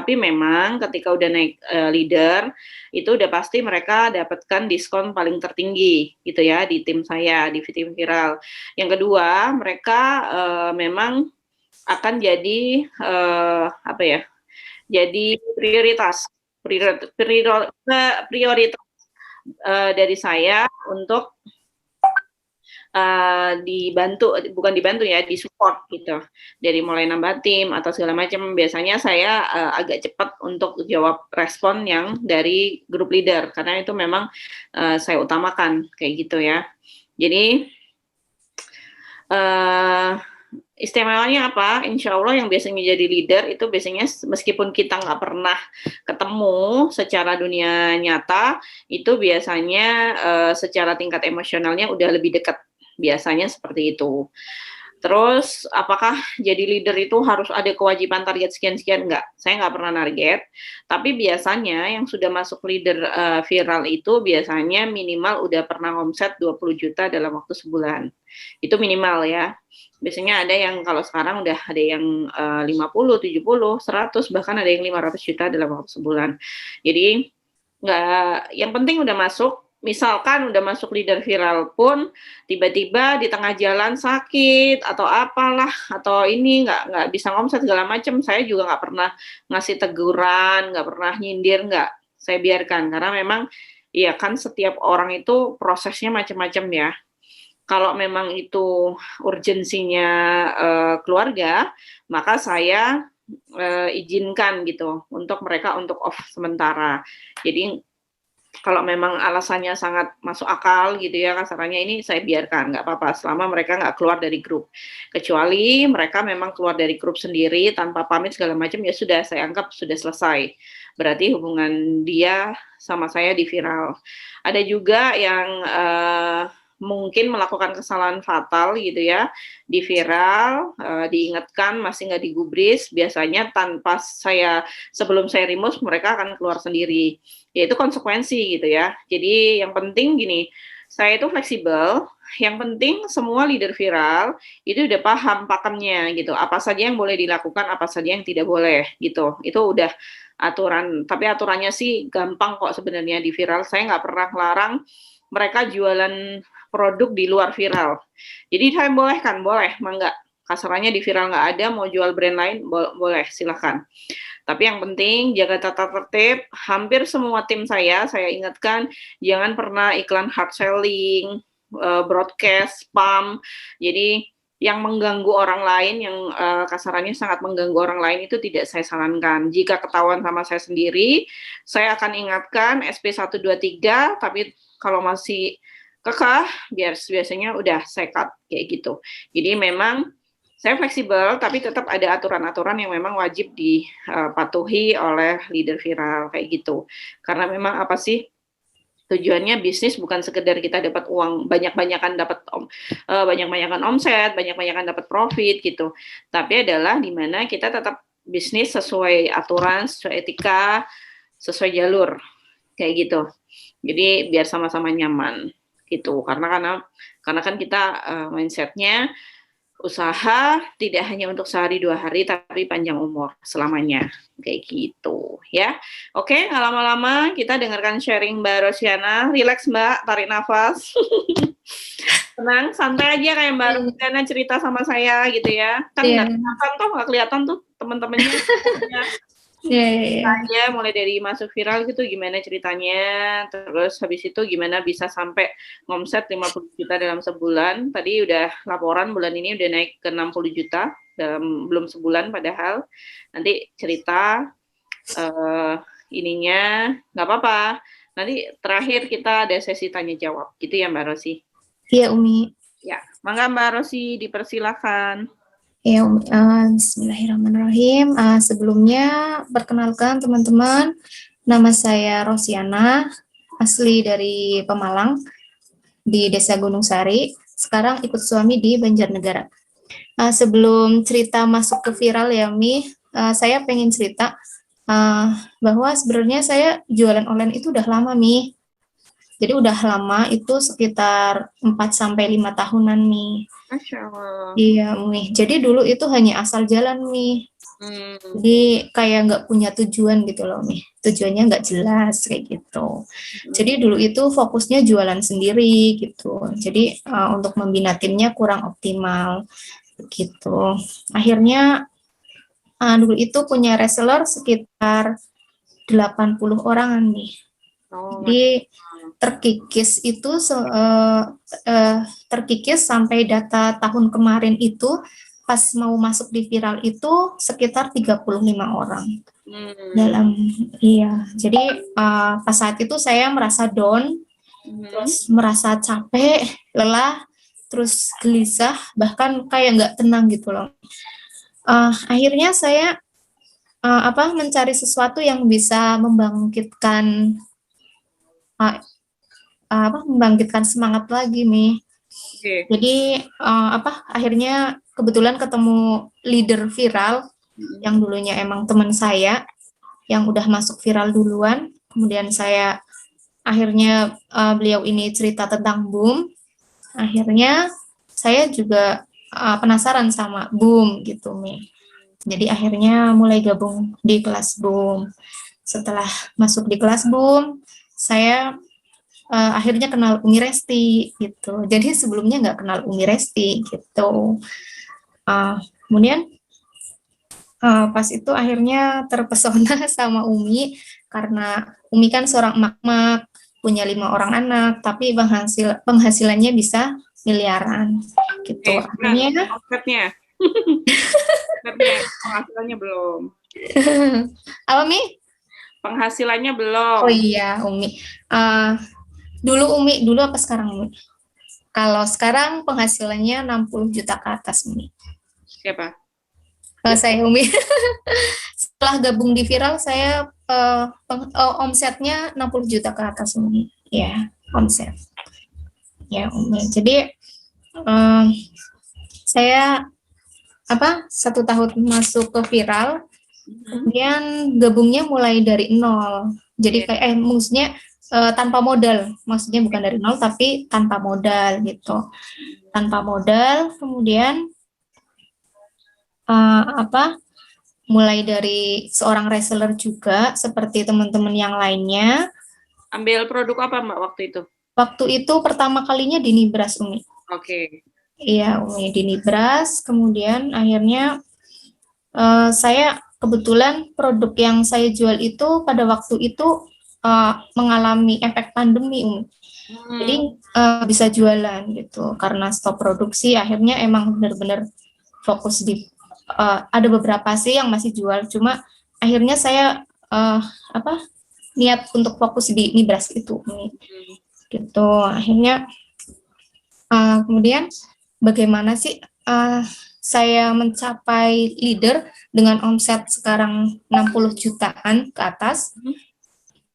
Tapi memang ketika udah naik leader, itu udah pasti mereka dapatkan diskon paling tertinggi gitu ya di tim saya, di tim viral. Yang kedua, mereka memang akan jadi apa ya? Jadi prioritas prioritas dari saya untuk dibantu, bukan dibantu ya, di-support gitu. Dari mulai nambah tim atau segala macam, biasanya saya agak cepat untuk jawab respon yang dari grup leader, karena itu memang saya utamakan, kayak gitu ya. Jadi, istimewanya apa? Insya Allah yang biasanya jadi leader itu biasanya meskipun kita nggak pernah ketemu secara dunia nyata, itu biasanya secara tingkat emosionalnya udah lebih dekat. Biasanya seperti itu. Terus apakah jadi leader itu harus ada kewajiban target sekian-sekian? Enggak, saya nggak pernah target. Tapi biasanya yang sudah masuk leader viral itu biasanya minimal udah pernah omset 20 juta dalam waktu sebulan. Itu minimal ya. Biasanya ada yang kalau sekarang udah ada yang 50, 70, 100, bahkan ada yang 500 juta dalam waktu sebulan. Jadi nggak, yang penting udah masuk. Misalkan udah masuk leader viral pun tiba-tiba di tengah jalan sakit atau apalah, atau ini nggak bisa ngomset segala macam, saya juga nggak pernah ngasih teguran, nggak pernah nyindir, nggak, saya biarkan karena memang ya kan setiap orang itu prosesnya macam-macam ya. Kalau memang itu urgensinya keluarga, maka saya izinkan gitu untuk mereka untuk off sementara. Jadi kalau memang alasannya sangat masuk akal gitu ya, kasarannya, ini saya biarkan, nggak apa-apa selama mereka nggak keluar dari grup. Kecuali mereka memang keluar dari grup sendiri tanpa pamit segala macam, ya sudah, saya anggap sudah selesai. Berarti hubungan dia sama saya di viral. Ada juga yang mungkin melakukan kesalahan fatal gitu ya, di viral, diingatkan masih nggak digubris, biasanya tanpa sebelum saya remote mereka akan keluar sendiri. Ya itu konsekuensi gitu ya. Jadi yang penting gini, saya itu fleksibel, yang penting semua leader viral itu udah paham pakemnya gitu, apa saja yang boleh dilakukan, apa saja yang tidak boleh gitu. Itu udah aturan, tapi aturannya sih gampang kok sebenarnya di viral. Saya nggak pernah larang mereka jualan produk di luar viral. Jadi saya bolehkan, boleh, mangga. Kasarannya di viral nggak ada, mau jual brand lain, boleh, silahkan. Tapi yang penting jaga tata tertib. Hampir semua tim saya ingatkan, jangan pernah iklan hard selling, broadcast, spam. Jadi yang mengganggu orang lain, yang kasarannya sangat mengganggu orang lain itu tidak saya sarankan. Jika ketahuan sama saya sendiri, saya akan ingatkan SP 123, tapi kalau masih kekeh, biasanya udah saya cut, kayak gitu. Jadi memang saya fleksibel, tapi tetap ada aturan-aturan yang memang wajib dipatuhi oleh leader viral, kayak gitu. Karena memang apa sih, tujuannya bisnis bukan sekedar kita dapat uang, banyak-banyakan dapat banyak-banyakan omset, banyak-banyakan dapat profit gitu. Tapi adalah di mana kita tetap bisnis sesuai aturan, sesuai etika, sesuai jalur, kayak gitu. Jadi biar sama-sama nyaman gitu. Karena kan kita mindsetnya usaha tidak hanya untuk sehari 2 hari, tapi panjang umur selamanya, kayak gitu ya. Oke, nggak lama-lama kita dengarkan sharing Mbak Rosiana. Relax Mbak, tarik nafas. Tenang, santai aja kayak Mbak Rosiana cerita sama saya gitu ya. Kan nggak kelihatan tuh teman-temannya. Aja mulai dari masuk viral gitu gimana ceritanya, terus habis itu gimana bisa sampai ngomset 50 juta dalam sebulan. Tadi udah laporan bulan ini udah naik ke 60 juta dalam belum sebulan, padahal nanti cerita ininya nggak apa-apa. Nanti terakhir kita ada sesi tanya jawab gitu ya Mbak Rosi. Iya Umi. Ya, mangga Mbak Rosi dipersilakan. Ya, bismillahirrahmanirrahim. Sebelumnya perkenalkan teman-teman, nama saya Rosiana, asli dari Pemalang, di Desa Gunung Sari. Sekarang ikut suami di Banjarnegara. Sebelum cerita masuk ke viral ya, Mi, saya pengen cerita bahwa sebenarnya saya jualan online itu udah lama, Mi. Jadi udah lama, itu sekitar 4-5 tahunan, Mi. Masya Allah. Iya, Mi. Jadi dulu itu hanya asal jalan, Mi. Jadi kayak nggak punya tujuan gitu loh nih, tujuannya nggak jelas kayak gitu. Jadi dulu itu fokusnya jualan sendiri gitu. Jadi untuk membina timnya kurang optimal gitu. Akhirnya dulu itu punya reseller sekitar 80 orangan nih. Oh, Jadi terkikis itu terkikis sampai data tahun kemarin itu pas mau masuk di viral itu sekitar 35 orang dalam jadi pas saat itu saya merasa down, terus merasa capek, lelah, terus gelisah, bahkan kayak nggak tenang gitu loh. Akhirnya saya mencari sesuatu yang bisa membangkitkan membangkitkan semangat lagi nih. Jadi akhirnya kebetulan ketemu leader viral yang dulunya emang teman saya yang udah masuk viral duluan. Kemudian saya akhirnya beliau ini cerita tentang Boom. Akhirnya saya juga penasaran sama Boom gitu nih. Jadi akhirnya mulai gabung di kelas Boom. Setelah masuk di kelas Boom, saya akhirnya kenal Umi Resti gitu. Jadi sebelumnya nggak kenal Umi Resti gitu. Kemudian pas itu akhirnya terpesona sama Umi karena Umi kan seorang emak-emak, punya 5 orang anak, tapi penghasilannya bisa miliaran gitu. Akhirnya omsetnya penghasilannya belum. Apa Mi? Penghasilannya belum. Oh iya Umi. Dulu apa sekarang Umi? Kalau sekarang penghasilannya 60 juta ke atas Umi. Siapa? Saya Umi. Setelah gabung di viral saya omsetnya 60 juta ke atas Umi. Ya, omset. Ya Umi. Jadi saya 1 tahun masuk ke viral, kemudian gabungnya mulai dari nol. Jadi kayak maksudnya tanpa modal, maksudnya bukan dari nol tapi tanpa modal gitu. Tanpa modal, kemudian mulai dari seorang reseller juga seperti teman-teman yang lainnya. Ambil produk apa Mbak waktu itu? Waktu itu pertama kalinya di Nibras Umi. Oke. Iya Umi di Nibras, kemudian akhirnya saya kebetulan produk yang saya jual itu pada waktu itu mengalami efek pandemi Umi. Jadi bisa jualan gitu karena stop produksi, akhirnya emang benar-benar fokus di ada beberapa sih yang masih jual, cuma akhirnya saya niat untuk fokus di Nibras itu gitu. Akhirnya kemudian bagaimana sih saya mencapai leader dengan omset sekarang 60 jutaan ke atas.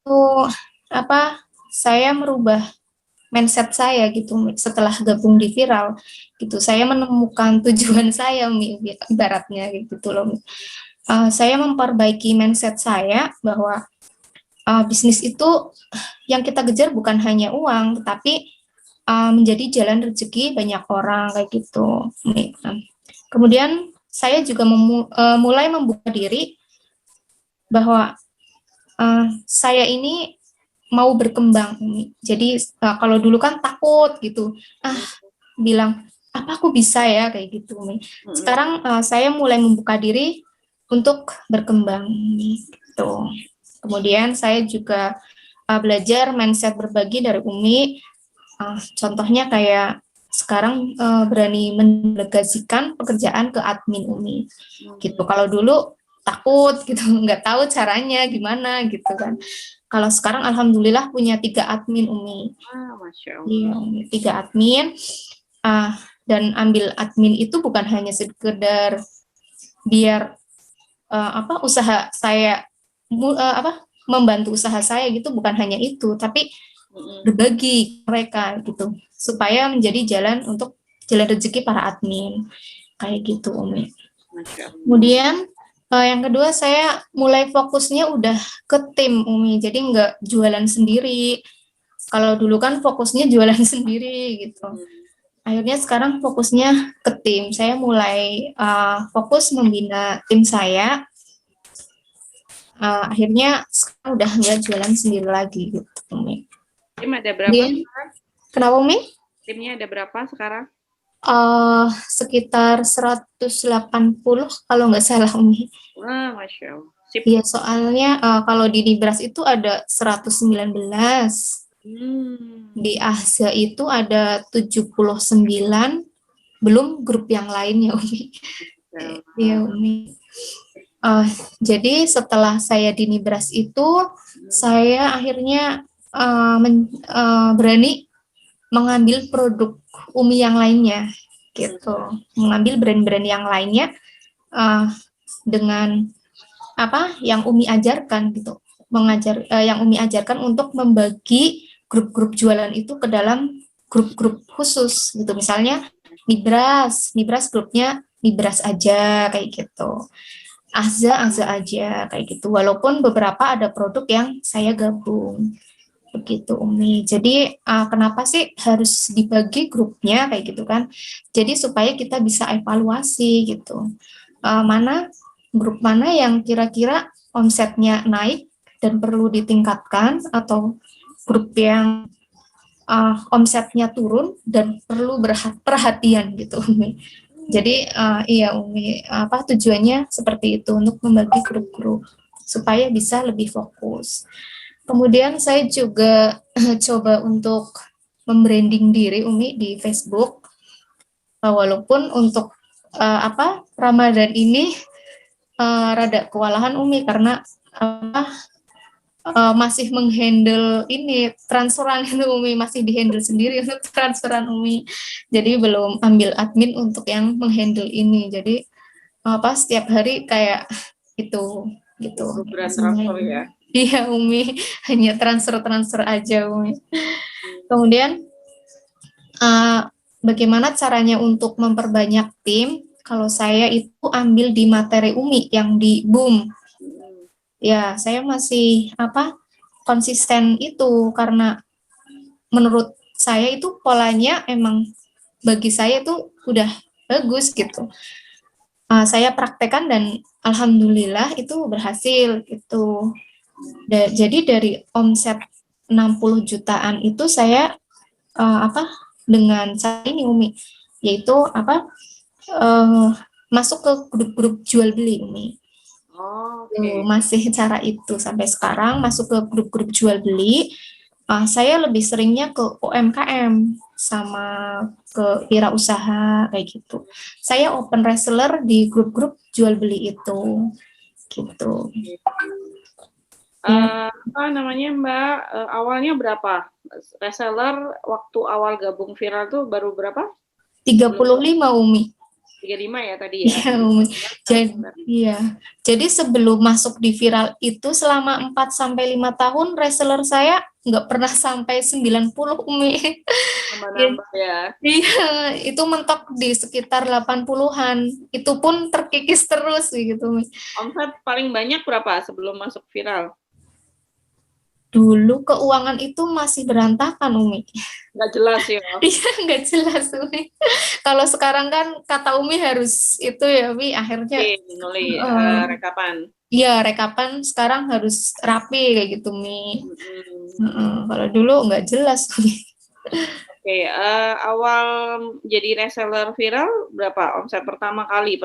Itu saya merubah mindset saya gitu setelah gabung di viral gitu. Saya menemukan tujuan saya ibaratnya gitu loh. Saya memperbaiki mindset saya bahwa bisnis itu yang kita kejar bukan hanya uang, tetapi menjadi jalan rezeki banyak orang kayak gitu. Kemudian saya juga mulai membuka diri bahwa saya ini mau berkembang. Jadi kalau dulu kan takut gitu, bilang apa aku bisa ya kayak gitu. Sekarang saya mulai membuka diri untuk berkembang gitu. Kemudian saya juga belajar mindset berbagi dari Umi. Contohnya kayak sekarang berani mendelegasikan pekerjaan ke admin Umi gitu. Kalau dulu takut gitu, nggak tahu caranya gimana gitu kan. Kalau sekarang alhamdulillah punya 3 admin Umi. Masya Allah. Iya, 3 admin. Dan ambil admin itu bukan hanya sekedar biar usaha saya membantu usaha saya gitu, bukan hanya itu, tapi berbagi mereka gitu supaya menjadi jalan untuk jalan rezeki para admin kayak gitu Umi. Kemudian yang kedua saya mulai fokusnya udah ke tim Umi, jadi nggak jualan sendiri. Kalau dulu kan fokusnya jualan sendiri gitu. akhirnya sekarang fokusnya ke tim. Saya mulai fokus membina tim saya. Akhirnya sekarang udah nggak jualan sendiri lagi gitu, Umi. Tim ada berapa? Kenapa, Umi? Timnya ada berapa sekarang? Sekitar 180 kalau nggak salah, Umi. Wah, Masya Allah. Iya, soalnya kalau di Nibras itu ada 119. Di Ahza itu ada 79, belum grup yang lainnya, Umi. Iya, Umi. Jadi setelah saya di Nibras itu, saya akhirnya berani mengambil produk Umi yang lainnya, gitu. Mengambil brand-brand yang lainnya dengan apa yang Umi ajarkan gitu. Yang Umi ajarkan untuk membagi grup-grup jualan itu ke dalam grup-grup khusus gitu. Misalnya Nibras grupnya Nibras aja kayak gitu. Ahza aja kayak gitu. Walaupun beberapa ada produk yang saya gabung. Begitu, Umi. Jadi kenapa sih harus dibagi grupnya kayak gitu kan? Jadi supaya kita bisa evaluasi gitu. Grup mana yang kira-kira omsetnya naik dan perlu ditingkatkan, atau grup yang omsetnya turun dan perlu perhatian gitu, Umi. Jadi iya, Umi, tujuannya seperti itu, untuk membagi grup-grup supaya bisa lebih fokus. Kemudian saya juga coba untuk membranding diri, Umi, di Facebook. Walaupun untuk Ramadan ini rada kewalahan, Umi, karena masih menghandle ini transferan itu, Umi, masih dihandle sendiri untuk transferan, Umi. Jadi belum ambil admin untuk yang menghandle ini. Jadi setiap hari kayak itu gitu. Transfer ya. Iya, Umi, hanya transfer aja, Umi. Kemudian bagaimana caranya untuk memperbanyak tim? Kalau saya itu ambil di materi Umi yang di Boom. Ya, saya masih konsisten itu karena menurut saya itu polanya emang bagi saya itu udah bagus gitu. Saya praktekkan dan alhamdulillah itu berhasil gitu. Jadi dari omset 60 jutaan itu saya dengan saya ini, Umi, yaitu masuk ke grup-grup jual beli, Umi. Masih cara itu sampai sekarang, masuk ke grup-grup jual beli. Saya lebih seringnya ke UMKM sama ke wirausaha kayak gitu. Saya open reseller di grup-grup jual beli itu gitu. Apa namanya, Mbak, awalnya berapa? Reseller waktu awal gabung viral tuh baru berapa? 35, Umi. 35 ya tadi ya? Iya, Umi. Jadi sebelum masuk di viral itu selama 4-5 tahun reseller saya nggak pernah sampai 90, Umi. Nambah-nambah ya? Iya, itu mentok di sekitar 80-an. Itu pun terkikis terus gitu, Umi. Omset paling banyak berapa sebelum masuk viral? Dulu keuangan itu masih berantakan, Umi. Nggak jelas ya? Iya, nggak jelas, Umi. Kalau sekarang kan kata Umi harus itu ya, Umi, akhirnya nulis rekapan. Iya, rekapan sekarang harus rapi kayak gitu, Umi. Kalau dulu nggak jelas, Umi. Oke, awal jadi reseller viral berapa omset pertama kali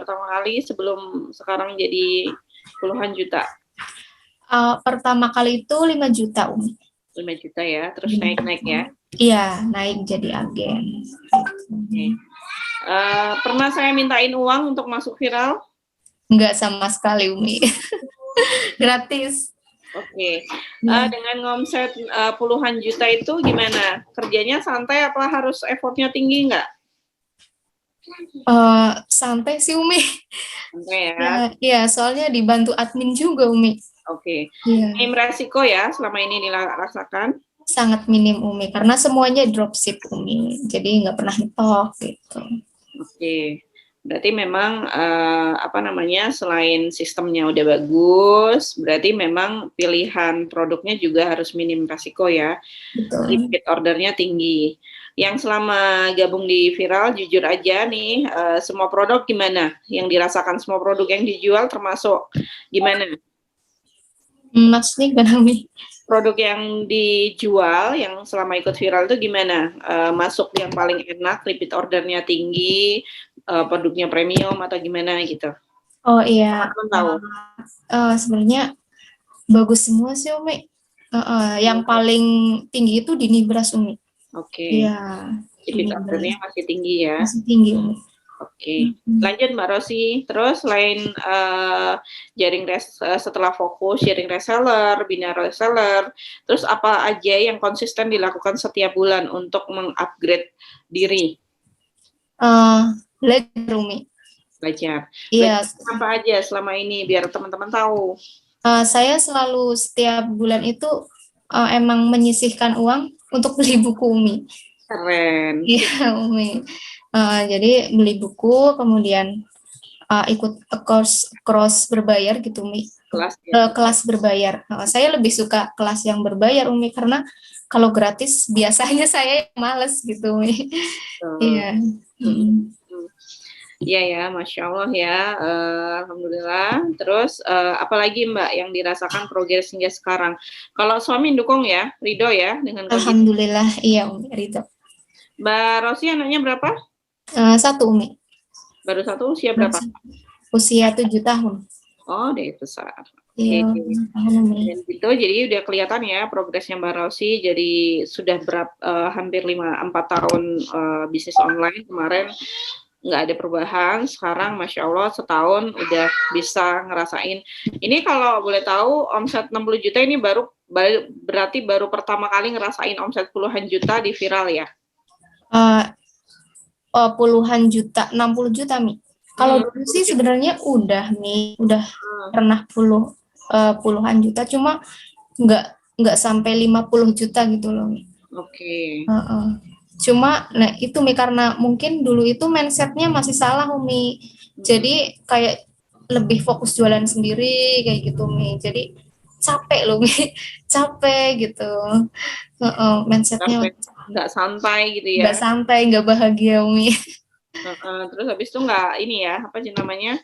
sebelum sekarang jadi puluhan juta? Pertama kali itu 5 juta, Umi. 5 juta ya, terus naik-naik ya? Iya, naik jadi agen. Oke. Pernah saya mintain uang untuk masuk viral? Enggak sama sekali, Umi. Gratis. Oke. Dengan ngomset puluhan juta itu gimana? Kerjanya santai apa harus effortnya tinggi nggak? Santai sih, Umi. Santai ya? Iya, soalnya dibantu admin juga, Umi. Oke. Minim resiko ya selama ini dirasakan? Sangat minim, Umi, karena semuanya dropship, Umi. Jadi nggak pernah nyetok gitu. Oke. Berarti memang selain sistemnya udah bagus, berarti memang pilihan produknya juga harus minim resiko ya. Betul. Repeat ordernya tinggi. Yang selama gabung di Viral, jujur aja nih, semua produk gimana? Yang dirasakan semua produk yang dijual termasuk gimana? Maksudnya gimana, Umi? Produk yang dijual yang selama ikut Viral itu gimana? Masuk yang paling enak, repeat ordernya tinggi, produknya premium atau gimana gitu? Oh iya, Teman-teman tahu. sebenarnya bagus semua sih, Umi. Yang paling tinggi itu di Nibras, Umi. Oke. Iya, Repeat Nibras ordernya masih tinggi ya. masih tinggi, Umi. Oke. Lanjut Mbak Rosi. Terus selain setelah fokus jaring reseller, bina reseller, terus apa aja yang konsisten dilakukan setiap bulan untuk mengupgrade diri? Belajar, Umi. Belajar. Iya, Belajar apa aja selama ini biar teman-teman tahu. saya selalu setiap bulan itu emang menyisihkan uang untuk beli buku, Umi. Keren. Iya, Umi. Jadi beli buku, kemudian ikut course berbayar gitu, Umi. Kelas ya. Kelas berbayar. Saya lebih suka kelas yang berbayar, Umi, karena kalau gratis biasanya saya yang males gitu, Umi. Iya. Iya ya, Masya Allah ya, Alhamdulillah. Terus apalagi Mbak yang dirasakan progres hingga sekarang? Kalau suami dukung ya, Ridho ya dengan kondisi. Alhamdulillah, iya Umi, Ridho. Mbak Rosi anaknya berapa? 1, Umi. Baru 1, usia berapa? Usia 7 tahun. Oh, dia besar. Iya, dan gitu, jadi udah kelihatan ya progresnya Mbak Rosi. Jadi sudah hampir 4 tahun bisnis online. Kemarin nggak ada perubahan, sekarang Masya Allah setahun udah bisa ngerasain. Ini kalau boleh tahu omset 60 juta ini berarti baru pertama kali ngerasain omset puluhan juta di Viral ya? Puluhan juta, 60 juta, Mi. Kalau dulu sih sebenarnya udah, Mi, udah pernah puluhan juta, cuma nggak sampai 50 juta gitu loh, Mi. Oke. Cuma, nah itu Mi, karena mungkin dulu itu mindsetnya masih salah, Umi. Jadi kayak lebih fokus jualan sendiri kayak gitu, Mi. Jadi capek loh, Mi. Capek gitu. Mindsetnya nggak santai gitu ya. Nggak santai, nggak bahagia, Umi. Terus habis itu nggak ini ya, apa sih namanya,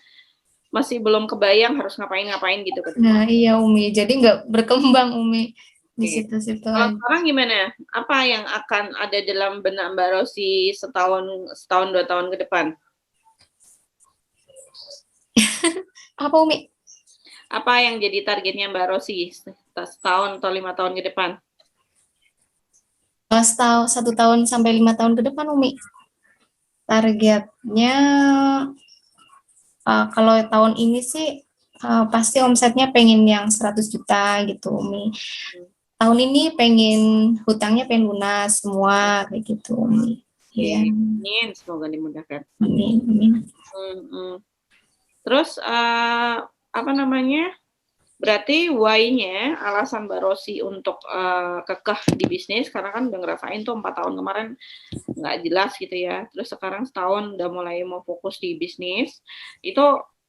masih belum kebayang harus ngapain gitu. Nah iya, Umi. Jadi nggak berkembang, Umi. Di situ-situ. Kalau sekarang gimana? Apa yang akan ada dalam benak Mbak Rosi setahun 2 tahun ke depan? Apa, Umi? Apa yang jadi targetnya Mbak Rosi setahun atau 5 tahun ke depan? 1 tahun sampai 5 tahun ke depan, Umi. Targetnya kalau tahun ini sih pasti omsetnya pengen yang 100 juta gitu, Umi. Tahun ini pengen hutangnya pengen lunas semua kayak gitu, Umi. Iya. Amin, semoga dimudahkan. Amin. Terus apa namanya? Berarti why-nya, alasan Mbak Rosi untuk kekeh di bisnis, karena kan udah ngerasain tuh 4 tahun kemarin nggak jelas gitu ya. Terus sekarang setahun udah mulai mau fokus di bisnis, itu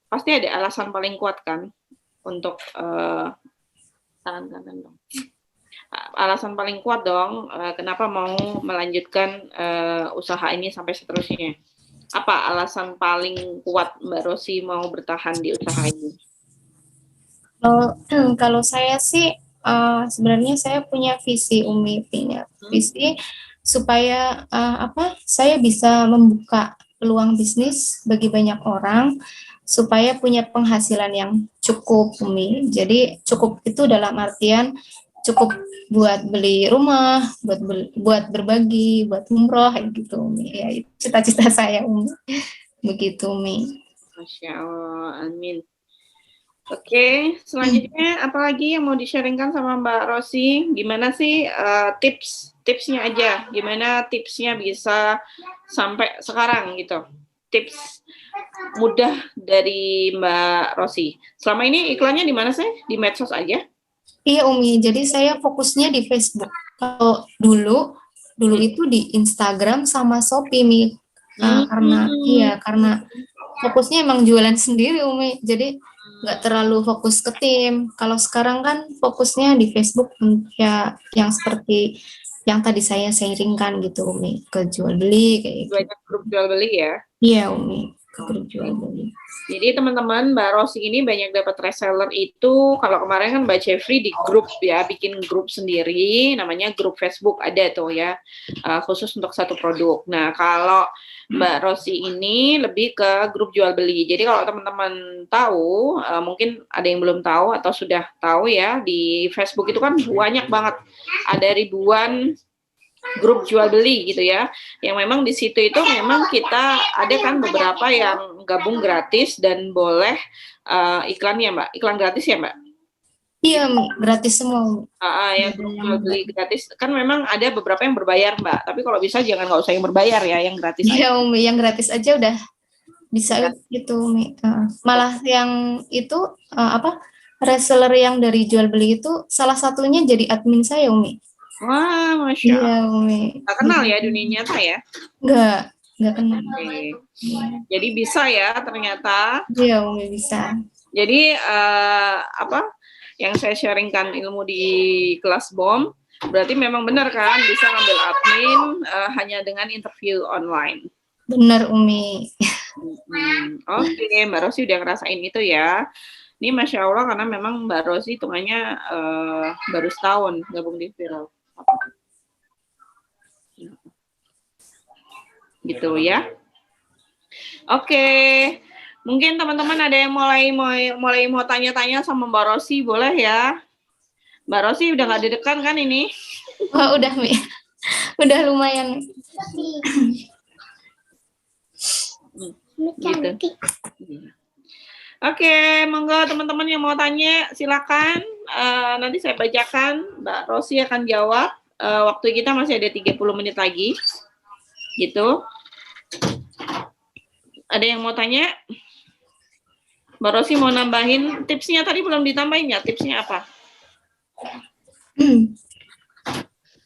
pasti ada alasan paling kuat kan untuk tangan kanan dong. Alasan paling kuat dong kenapa mau melanjutkan usaha ini sampai seterusnya. Apa alasan paling kuat Mbak Rosi mau bertahan di usaha ini? Kalau saya sih sebenarnya saya punya visi, Umi, visi supaya saya bisa membuka peluang bisnis bagi banyak orang supaya punya penghasilan yang cukup, Umi. Jadi cukup itu dalam artian cukup buat beli rumah, buat berbagi, buat umroh gitu, Umi. Ya, itu cita-cita saya, Umi. Begitu, Umi. Masya Allah, amin. Oke, selanjutnya apa lagi yang mau di-sharingkan sama Mbak Rosi? Gimana sih tipsnya aja? Gimana tipsnya bisa sampai sekarang gitu? Tips mudah dari Mbak Rosi. Selama ini iklannya di mana sih? Di medsos aja? Iya, Umi. Jadi saya fokusnya di Facebook. Kalau dulu itu di Instagram sama Shopee, Mi. Karena fokusnya emang jualan sendiri, Umi. Jadi nggak terlalu fokus ke tim. Kalau sekarang kan fokusnya di Facebook ya, yang seperti yang tadi saya sharingkan gitu Umi, ke jual beli kayak gitu. Banyak grup jual beli ya? Iya Umi, ke grup jual beli. Jadi teman-teman, Mbak Rosi ini banyak dapat reseller itu, kalau kemarin kan Mbak Jeffrey di grup ya, bikin grup sendiri, namanya grup Facebook ada tuh ya, khusus untuk satu produk. Nah, kalau Mbak Rosi ini lebih ke grup jual beli. Jadi kalau teman-teman tahu, mungkin ada yang belum tahu atau sudah tahu ya, di Facebook itu kan banyak banget, ada ribuan grup jual beli gitu ya, yang memang di situ itu memang kita ada kan beberapa yang gabung gratis dan boleh iklan ya Mbak, iklan gratis ya Mbak? Iya Umi, gratis semua. Yang grup jual beli gratis kan memang ada beberapa yang berbayar Mbak, tapi kalau bisa jangan nggak usah yang berbayar ya, yang gratis. Iya Umi, yang gratis aja udah bisa ya. Gitu Umi. Malah yang itu reseller yang dari jual beli itu salah satunya jadi admin saya Umi. Wah, Masya Allah. Iya, Umi. Nggak kenal ya dunia nyata ya? Nggak kenal. Okay. Jadi bisa ya ternyata. Iya, Umi bisa. Jadi yang saya sharingkan ilmu di kelas BOM, berarti memang benar kan bisa ngambil admin hanya dengan interview online. Benar, Umi. Oke, Mbak Rosi udah ngerasain itu ya. Ini Masya Allah karena memang Mbak Rosi hitungannya baru setahun gabung di Viral. Gitu ya. Oke, mungkin teman-teman ada yang mulai mau tanya-tanya sama Mbak Rosi, boleh ya? Mbak Rosi udah nggak deg-degan kan ini? Oh, udah Mi, udah lumayan. Gitu. Oke, monggo teman-teman yang mau tanya silakan. Nanti saya bacakan, Mbak Rosi akan jawab. Waktu kita masih ada 30 menit lagi. Gitu. Ada yang mau tanya? Mbak Rosi mau nambahin tipsnya tadi belum ditambahin ya? Tipsnya apa?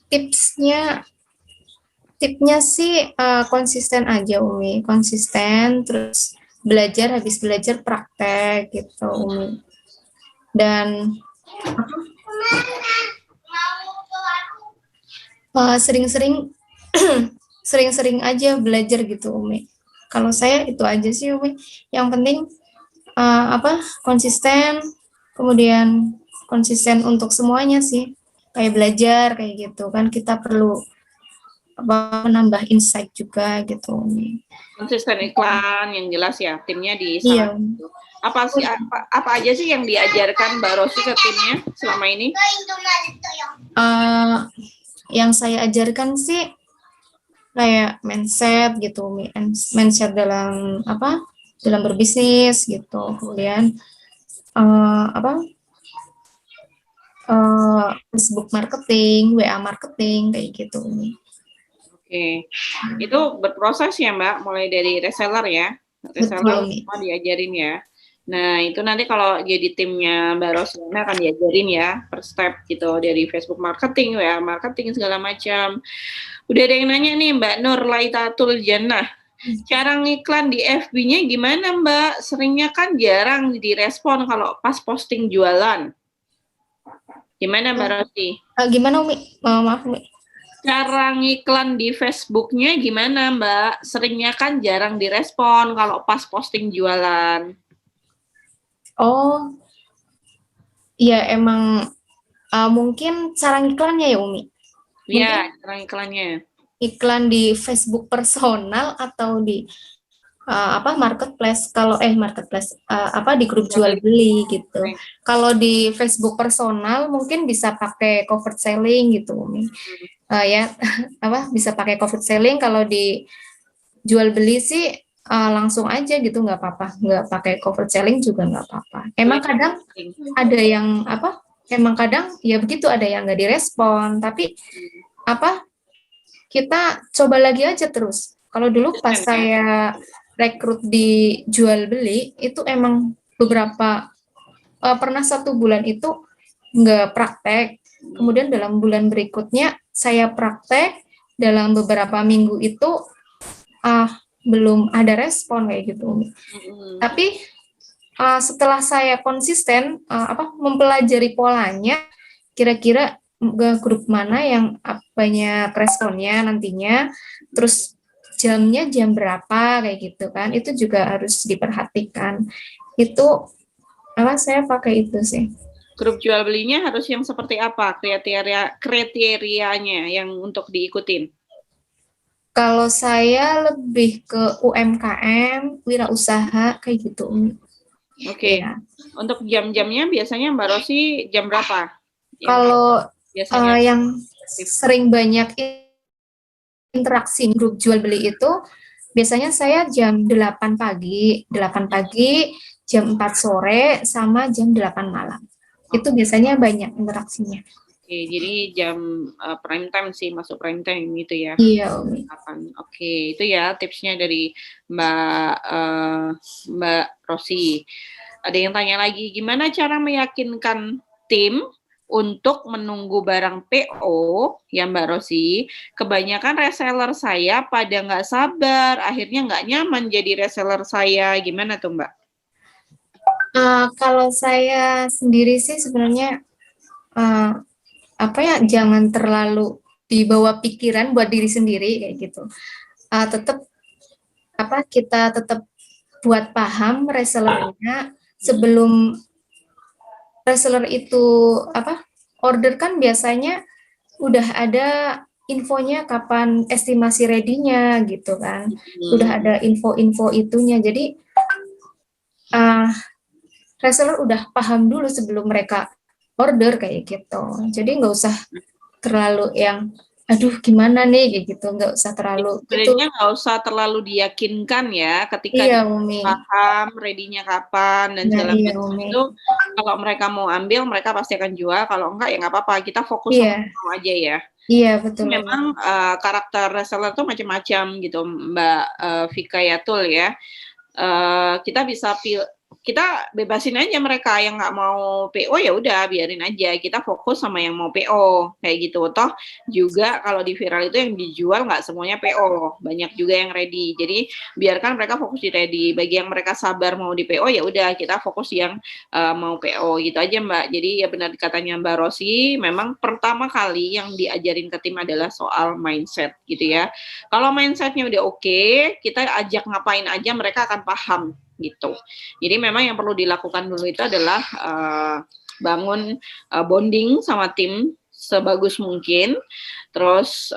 Tipsnya sih konsisten aja Umi, konsisten terus belajar, habis belajar praktek gitu Umi. Dan sering-sering aja belajar gitu Umi. Kalau saya itu aja sih Umi. Yang penting konsisten, kemudian konsisten untuk semuanya sih. Kayak belajar kayak gitu kan, kita perlu menambah insight juga gitu Umi. Konsisten iklan yang jelas ya, timnya di Iya. Apa aja sih yang diajarkan Mbak Rosi ke timnya selama ini? Yang saya ajarkan sih kayak mindset gitu, mindset dalam dalam berbisnis gitu, kemudian Facebook marketing, WA marketing kayak gitu. Oke, itu berproses ya Mbak, mulai dari reseller ya, reseller semua diajarin ya. Nah itu nanti kalau jadi timnya Mbak Rosina akan diajarin ya per step gitu, dari Facebook marketing, WA marketing segala macam. Udah ada yang nanya nih Mbak Nur Laitatul Jannah, cara ngiklan di FB-nya gimana Mbak? Seringnya kan jarang direspon kalau pas posting jualan. Gimana Mbak Rosi? Gimana Umi? Maaf Umi. Cara ngiklan di Facebook-nya gimana Mbak? Seringnya kan jarang direspon kalau pas posting jualan. Oh, iya emang mungkin cara ngiklannya ya Umi? Iya, cara iklannya. Iklan di Facebook personal atau di marketplace. Kalau marketplace di grup jual beli gitu. Kalau di Facebook personal mungkin bisa pakai covered selling gitu Umi. Bisa pakai covered selling. Kalau di jual beli sih langsung aja gitu, nggak apa-apa, nggak pakai covered selling juga nggak apa-apa. Emang kadang ada yang emang kadang ya begitu, ada yang nggak direspon, tapi kita coba lagi aja terus. Kalau dulu pas saya rekrut di jual beli itu emang beberapa pernah 1 bulan itu nggak praktek, kemudian dalam bulan berikutnya saya praktek, dalam beberapa minggu itu belum ada respon kayak gitu. Tapi setelah saya konsisten mempelajari polanya, kira-kira grup mana yang banyak responnya nantinya, terus jamnya jam berapa kayak gitu kan, itu juga harus diperhatikan. Itu saya pakai itu sih. Grup jual belinya harus yang seperti apa kriterianya yang untuk diikutin? Kalau saya lebih ke UMKM, wirausaha kayak gitu. Oke. Ya. Untuk jam-jamnya biasanya Mbak Rosi jam berapa? Kalau biasanya yang sering banyak interaksi grup jual beli itu biasanya saya jam 8 pagi, jam 4 sore, sama jam 8 malam. Itu biasanya banyak interaksinya. Oke, jadi jam prime time sih, masuk prime time gitu ya. Iya, Umi. Oke, itu ya tipsnya dari Mbak Rosi. Ada yang tanya lagi, gimana cara meyakinkan tim untuk menunggu barang PO ya Mbak Rosi? Kebanyakan reseller saya pada nggak sabar, akhirnya nggak nyaman jadi reseller saya. Gimana tuh Mbak? Kalau saya sendiri sih sebenarnya jangan terlalu dibawa pikiran buat diri sendiri kayak gitu. Kita tetap buat paham resellernya sebelum reseller itu order kan biasanya udah ada infonya kapan estimasi ready-nya gitu kan. Udah ada info-info itunya. Jadi reseller udah paham dulu sebelum mereka order kayak gitu. Jadi nggak usah terlalu yang aduh gimana nih kayak gitu, nggak usah terlalu sebenarnya nggak usah terlalu diyakinkan ya ketika iya, Umi. paham ready-nya kapan dan segala macam itu kalau mereka mau ambil mereka pasti akan jual, kalau enggak ya nggak apa-apa, kita fokus sama aja ya. Iya, betul. Memang karakter reseller tuh macam-macam gitu Mbak Vika Yatul ya. Kita bisa kita bebasin aja mereka yang nggak mau PO ya udah biarin aja, kita fokus sama yang mau PO kayak gitu. Toh juga kalau di viral itu yang dijual nggak semuanya PO, banyak juga yang ready. Jadi biarkan mereka fokus di ready. Bagi yang mereka sabar mau di PO ya udah kita fokus yang mau PO gitu aja Mbak. Jadi ya benar katanya Mbak Rosi, memang pertama kali yang diajarin ke tim adalah soal mindset gitu ya. Kalau mindsetnya udah oke, kita ajak ngapain aja mereka akan paham gitu. Jadi memang yang perlu dilakukan dulu itu adalah bangun bonding sama tim sebagus mungkin, terus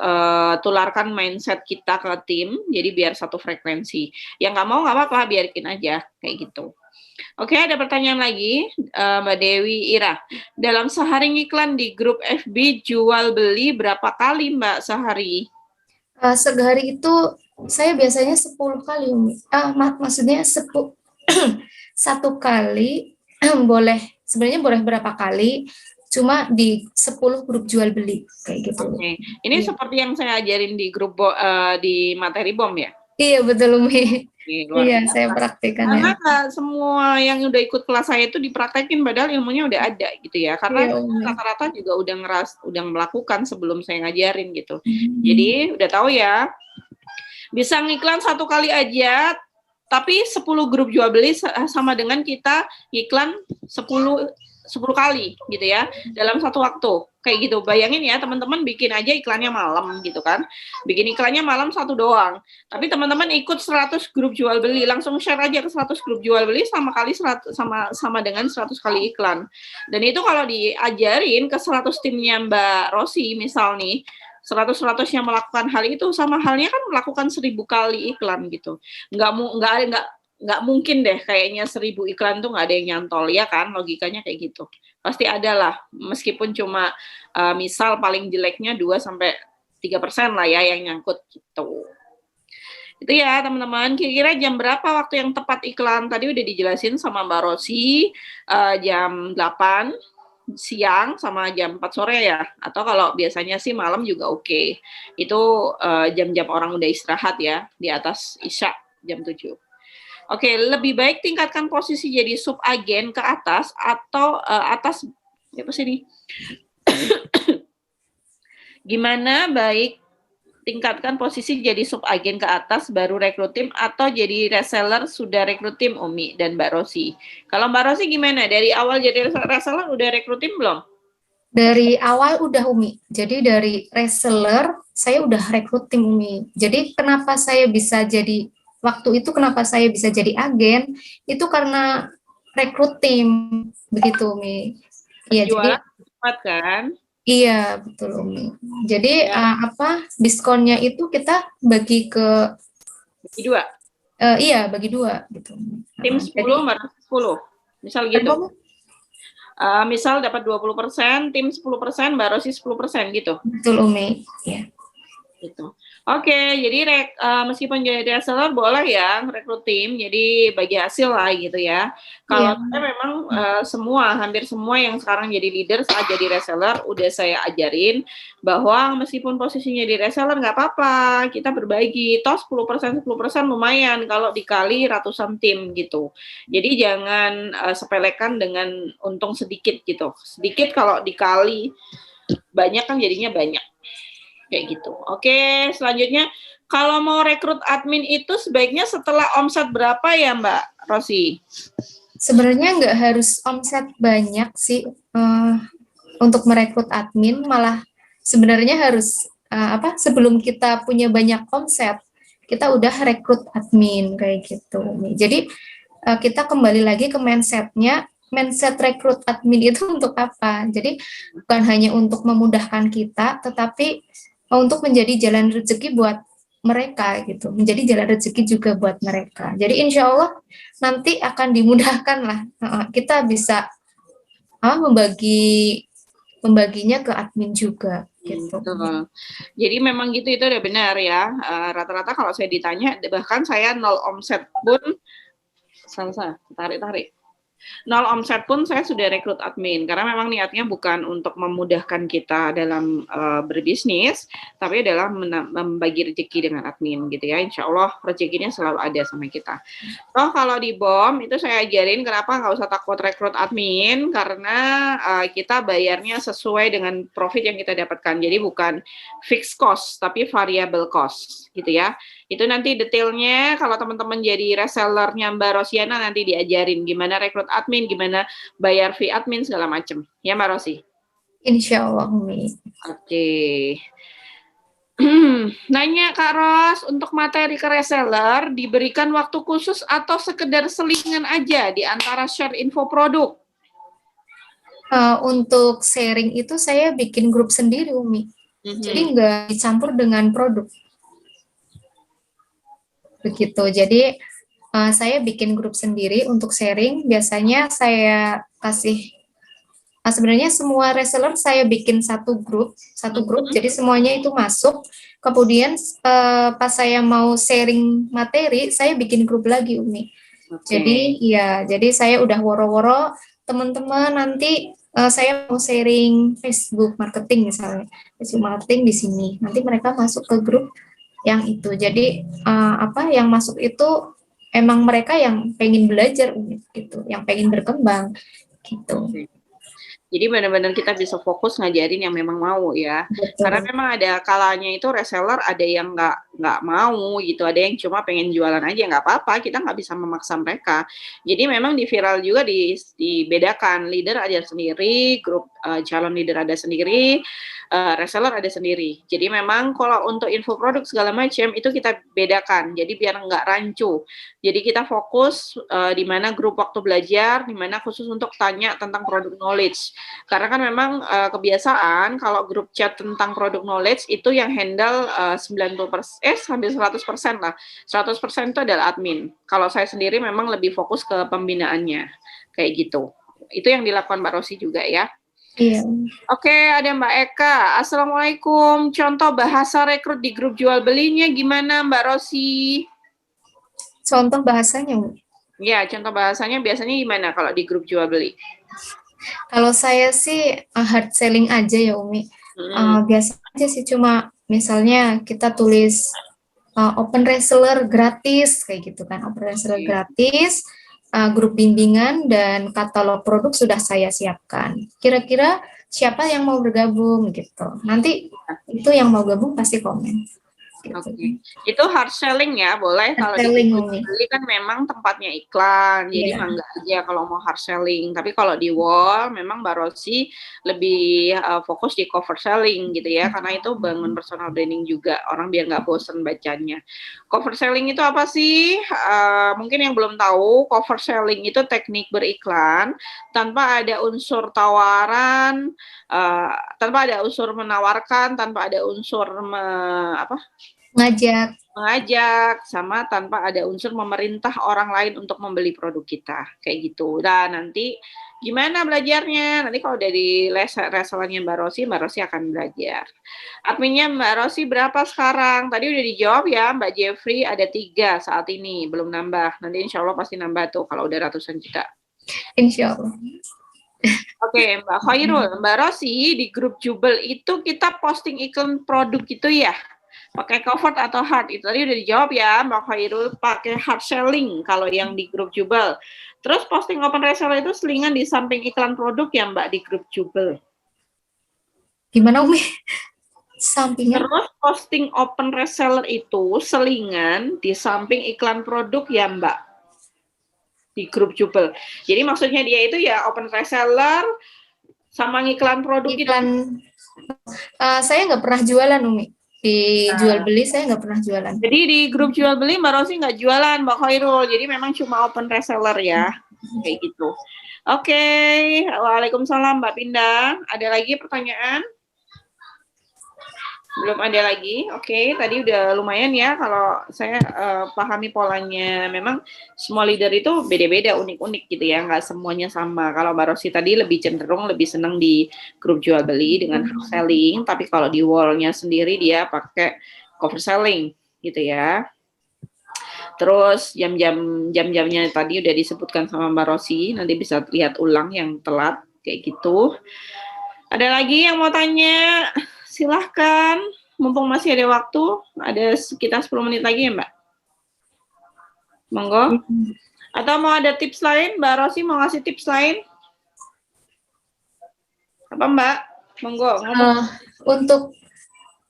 tularkan mindset kita ke tim, jadi biar satu frekuensi. Yang nggak mau nggak apa-apa, biarkin aja kayak gitu. Oke, ada pertanyaan lagi, Mbak Dewi Ira. Dalam sehari iklan di grup FB jual beli berapa kali Mbak sehari? Sehari itu saya biasanya 10 kali, maksudnya 1 kali boleh, sebenarnya boleh berapa kali, cuma di 10 grup jual beli kayak gitu. Oke. Ini seperti yang saya ajarin di grup di materi bom ya? Iya, betul Umi. Iya, saya praktekkan ya. Karena semua yang udah ikut kelas saya itu dipraktekin padahal ilmunya udah ada gitu ya. Karena rata-rata juga udah melakukan sebelum saya ngajarin gitu. Jadi udah tahu ya. Bisa ngiklan 1 kali aja, tapi 10 grup jual beli sama dengan kita iklan 10 kali gitu ya dalam satu waktu kayak gitu. Bayangin ya teman-teman bikin aja iklannya malam gitu kan, bikin iklannya malam 1 doang, tapi teman-teman ikut 100 grup jual beli, langsung share aja ke 100 grup jual beli sama dengan 100 kali iklan. Dan itu kalau diajarin ke 100 timnya Mbak Rosi misal nih, 100 yang melakukan hal itu sama halnya kan melakukan 1000 kali iklan gitu. Nggak mungkin deh kayaknya 1000 iklan tuh nggak ada yang nyantol ya kan, logikanya kayak gitu. Pasti ada lah, meskipun cuma misal paling jeleknya 2-3% lah ya yang nyangkut gitu. Itu ya teman-teman, kira-kira jam berapa waktu yang tepat iklan? Tadi udah dijelasin sama Mbak Rosi, jam 8 siang sama jam 4 sore ya, atau kalau biasanya sih malam juga oke. Itu jam-jam orang udah istirahat ya, di atas Isya jam 7. Oke, lebih baik tingkatkan posisi jadi sub agen ke atas atau atas apa sih ini? Gimana baik tingkatkan posisi jadi sub agen ke atas baru rekrut tim atau jadi reseller sudah rekrut tim, Umi dan Mbak Rosi? Kalau Mbak Rosi gimana? Dari awal jadi reseller udah rekrut tim belum? Dari awal udah Umi. Jadi dari reseller saya udah rekrut tim Umi. Jadi kenapa saya bisa jadi waktu itu kenapa saya bisa jadi agen itu karena rekrut tim begitu Umi. Iya, jadi Penjualan cepat kan? iya betul Umi. Jadi Ya, diskonnya itu kita bagi ke bagi dua. iya bagi dua gitu. Tim Jadi 10, Mbak 10. Misal apa gitu. Umi? Misal dapat 20%, tim 10%, Mbak Rosi 10% gitu. Betul Umi. Ya. Gitu. Oke, jadi meskipun jadi reseller boleh ya rekrut tim, jadi bagi hasil lah gitu ya. Iya. Kalau saya memang hampir semua yang sekarang jadi leader saat jadi reseller, udah saya ajarin bahwa meskipun posisinya di reseller nggak apa-apa, kita berbagi, toh 10% lumayan kalau dikali ratusan tim gitu. Jadi jangan sepelekan dengan untung sedikit gitu. Sedikit kalau dikali banyak kan jadinya banyak. Kayak gitu. Oke, selanjutnya kalau mau rekrut admin itu sebaiknya setelah omset berapa ya Mbak Rosi? Sebenarnya nggak harus omset banyak sih untuk merekrut admin, malah sebenarnya harus sebelum kita punya banyak omset, kita udah rekrut admin kayak gitu. Jadi kita kembali lagi ke mindsetnya, mindset rekrut admin itu untuk apa? Jadi bukan hanya untuk memudahkan kita, tetapi untuk menjadi jalan rezeki buat mereka gitu, menjadi jalan rezeki juga buat mereka. Jadi insya Allah nanti akan dimudahkan lah, kita bisa membaginya ke admin juga gitu. Betul. Jadi memang gitu itu udah benar ya. Rata-rata kalau saya ditanya, bahkan saya nol omset pun, saya tarik-tarik. Nol omset pun saya sudah rekrut admin karena memang niatnya bukan untuk memudahkan kita dalam berbisnis, tapi adalah membagi rezeki dengan admin gitu ya. Insya Allah rezekinya selalu ada sama kita. Toh kalau di BOM itu saya ajarin kenapa nggak usah takut rekrut admin karena kita bayarnya sesuai dengan profit yang kita dapatkan. Jadi bukan fixed cost tapi variable cost gitu ya. Itu nanti detailnya kalau teman-teman jadi resellernya Mbak Rosiana nanti diajarin gimana rekrut admin, gimana bayar fee admin segala macam. Ya Mbak Rosi? Insya Allah, Umi. Oke. Nanya Kak Ros, untuk materi ke reseller diberikan waktu khusus atau sekedar selingan aja di antara share info produk? Untuk sharing itu saya bikin grup sendiri, Umi. Jadi nggak dicampur dengan produk. Begitu. Jadi saya bikin grup sendiri untuk sharing. Biasanya saya kasih sebenarnya semua reseller saya bikin satu grup, jadi semuanya itu masuk. Kemudian pas saya mau sharing materi, saya bikin grup lagi, Umi. Jadi saya udah woro-woro teman-teman nanti saya mau sharing Facebook marketing misalnya, Facebook marketing di sini. Nanti mereka masuk ke grup yang itu. Jadi yang masuk itu emang mereka yang pengen belajar gitu, yang pengen berkembang gitu. Jadi benar-benar kita bisa fokus ngajarin yang memang mau ya. Betul. Karena memang ada kalanya itu reseller ada yang nggak mau gitu, ada yang cuma pengen jualan aja, nggak apa-apa, kita nggak bisa memaksa mereka. Jadi memang di viral juga dibedakan, leader ada sendiri, grup calon leader ada sendiri, reseller ada sendiri. Jadi memang kalau untuk info produk segala macam itu kita bedakan, jadi biar nggak rancu. Jadi kita fokus di mana grup waktu belajar, di mana khusus untuk tanya tentang produk knowledge. Karena kan memang kebiasaan kalau grup chat tentang produk knowledge itu yang handle 90%, hampir 100% lah. 100% itu adalah admin. Kalau saya sendiri memang lebih fokus ke pembinaannya. Kayak gitu. Itu yang dilakukan Mbak Rosi juga ya. Iya. Oke, ada Mbak Eka. Assalamualaikum. Contoh bahasa rekrut di grup jual belinya gimana Mbak Rosi? Contoh bahasanya, Ya, contoh bahasanya biasanya gimana kalau di grup jual beli? Kalau saya sih hard selling aja ya Umi. Biasa aja sih, cuma misalnya kita tulis open reseller gratis kayak gitu kan, open reseller gratis, grup bimbingan dan katalog produk sudah saya siapkan. Kira-kira siapa yang mau bergabung gitu. Nanti itu yang mau gabung pasti komen. gitu. Oke. Itu hard selling ya, boleh kalau di Selling, Google Umi. beli kan memang tempatnya iklan, jadi Iya. mangga aja kalau mau hard selling. Tapi kalau di wall memang Mbak Rosi lebih fokus di cover selling gitu ya, karena itu bangun personal branding juga, orang biar nggak bosen bacanya. Cover selling itu apa sih? Mungkin yang belum tahu, cover selling itu teknik beriklan tanpa ada unsur tawaran, tanpa ada unsur menawarkan, tanpa ada unsur mengajak, sama tanpa ada unsur memerintah orang lain untuk membeli produk kita, kayak gitu. Dan nanti gimana belajarnya? Nanti kalau dari resellernya Mbak Rosi akan belajar. Adminnya Mbak Rosi berapa sekarang? Tadi udah dijawab ya, Mbak Jeffrey ada 3 saat ini, belum nambah. Nanti insya Allah pasti nambah tuh kalau udah ratusan juta. Insya Allah. Oke, Mbak Khairul, Mbak Rosi di grup Jubel itu kita posting iklan produk gitu ya? Pakai cover atau hard? Itu tadi udah dijawab ya, Mbak Khairul pakai hard selling kalau yang di grup Jubel. Terus posting open reseller itu selingan di samping iklan produk ya Mbak di grup Jubel. Gimana Umi? Sampingnya? Terus posting open reseller itu selingan di samping iklan produk ya Mbak di grup Jubel. Jadi maksudnya dia itu ya open reseller sama iklan produk iklan itu. Saya nggak pernah jualan Umi. Di jual beli saya nggak pernah jualan. Jadi di grup jual beli Mbak Rosi nggak jualan Mbak Khairul, jadi memang cuma open reseller ya, kayak gitu. Oke, Waalaikumsalam Mbak Pindah. Ada lagi pertanyaan? Belum ada lagi. Oke, tadi udah lumayan ya kalau saya pahami polanya. Memang semua leader itu beda-beda, unik-unik gitu ya, nggak semuanya sama. Kalau Mbak Rosi tadi lebih cenderung lebih senang di grup jual beli dengan selling, tapi kalau di wall-nya sendiri dia pakai cover selling gitu ya. Terus jam-jamnya tadi udah disebutkan sama Mbak Rosi, nanti bisa lihat ulang yang telat kayak gitu. Ada lagi yang mau tanya? Silahkan, mumpung masih ada waktu, ada sekitar 10 menit lagi ya Mbak. Monggo. Atau mau ada tips lain, Mbak Rosi mau ngasih tips lain? Apa Mbak? Monggo.